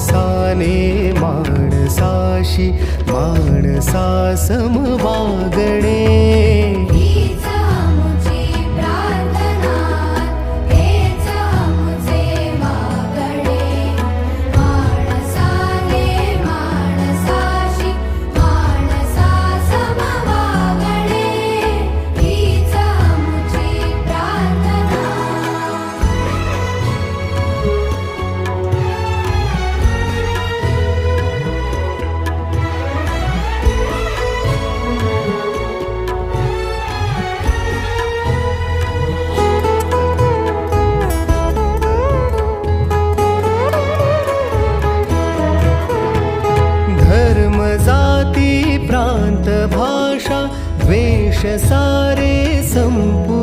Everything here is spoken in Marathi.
माणसाने माणसाशी माणसा सम वागणे. हीच आमुची प्रार्थना, हेच आमुचे मागणे. माणसाने माणसाशी माणसा सम वागणे. हीच आमुची प्रार्थना. धर्म जाती प्रांत भाषा द्वेष सारे संपू